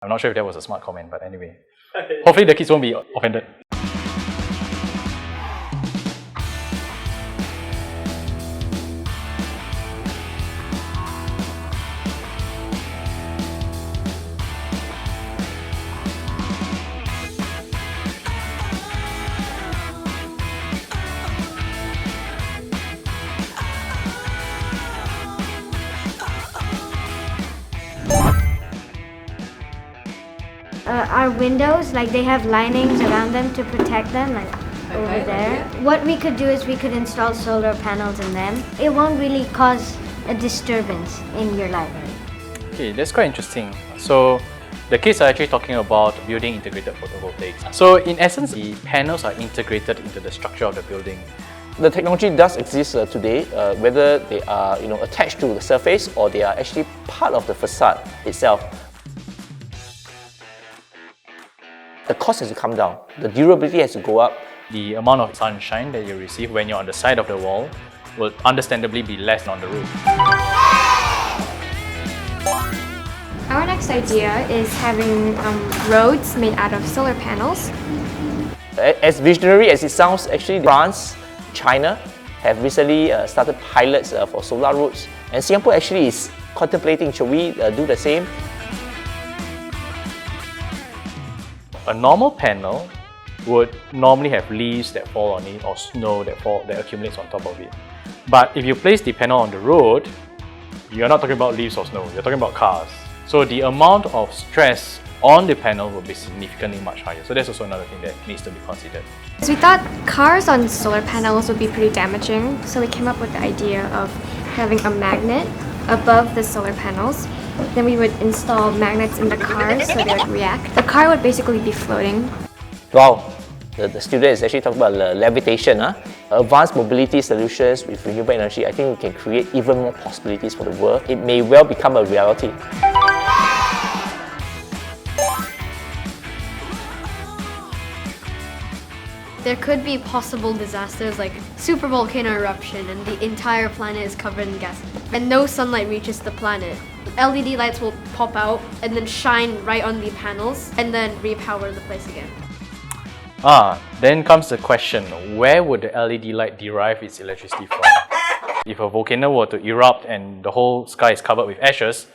I'm not sure if that was a smart comment, but anyway. Hopefully the kids won't be offended. Our windows, like they have linings around them to protect them, like over there. Yeah. What we could do is we could install solar panels in them. It won't really cause a disturbance in your life. Okay, that's quite interesting. So the kids are actually talking about building integrated photovoltaics. So in essence, the panels are integrated into the structure of the building. The technology does exist today, whether they are attached to the surface or they are actually part of the facade itself. The cost has to come down, the durability has to go up. The amount of sunshine that you receive when you're on the side of the wall will understandably be less on the roof. Our next idea is having roads made out of solar panels. As visionary as it sounds, actually France, China have recently started pilots for solar roads, and Singapore actually is contemplating, should we do the same? A normal panel would normally have leaves that fall on it or snow that accumulates on top of it. But if you place the panel on the road, you're not talking about leaves or snow, you're talking about cars. So the amount of stress on the panel will be significantly much higher. So that's also another thing that needs to be considered. So we thought cars on solar panels would be pretty damaging, so we came up with the idea of having a magnet above the solar panels. Then we would install magnets in the cars so they would react. The car would basically be floating. Wow, the student is actually talking about levitation. Advanced mobility solutions with renewable energy, I think we can create even more possibilities for the world. It may well become a reality. There could be possible disasters like supervolcano eruption and the entire planet is covered in gas and no sunlight reaches the planet. LED lights will pop out and then shine right on the panels and then repower the place again. Then comes the question, where would the LED light derive its electricity from? If a volcano were to erupt and the whole sky is covered with ashes,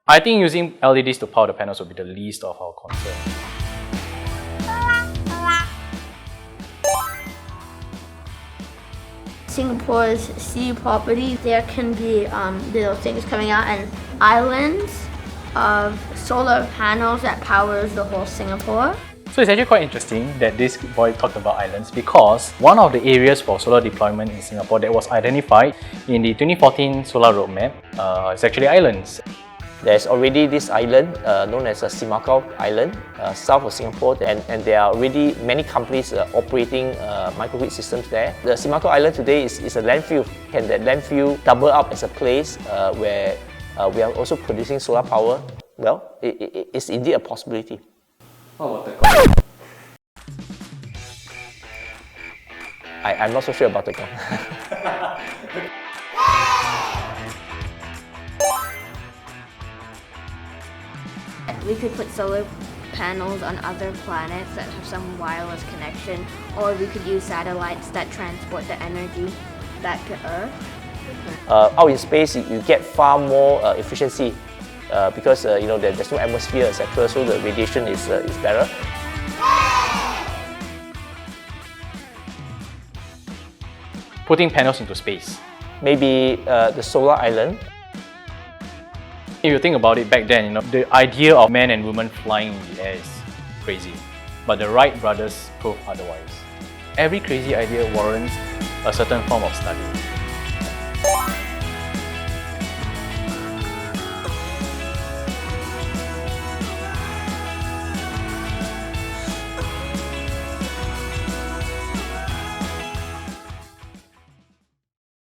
I think using LEDs to power the panels would be the least of our concerns. Singapore's sea property, there can be little things coming out and islands of solar panels that powers the whole Singapore. So it's actually quite interesting that this boy talked about islands because one of the areas for solar deployment in Singapore that was identified in the 2014 solar roadmap is actually islands. There's already this island known as Semakau Island, south of Singapore, and there are already many companies operating microgrid systems there. The Semakau Island today is a landfill. Can that landfill double up as a place where we are also producing solar power? Well, it's indeed a possibility. How about the I'm not so sure about the call. We could put solar panels on other planets that have some wireless connection, or we could use satellites that transport the energy back to Earth. Out in space, you get far more efficiency because there's no atmosphere, etc. So the radiation is better. putting panels into space? Maybe the solar island. If you think about it, back then, the idea of men and women flying in the air is crazy. But the Wright brothers proved otherwise. Every crazy idea warrants a certain form of study.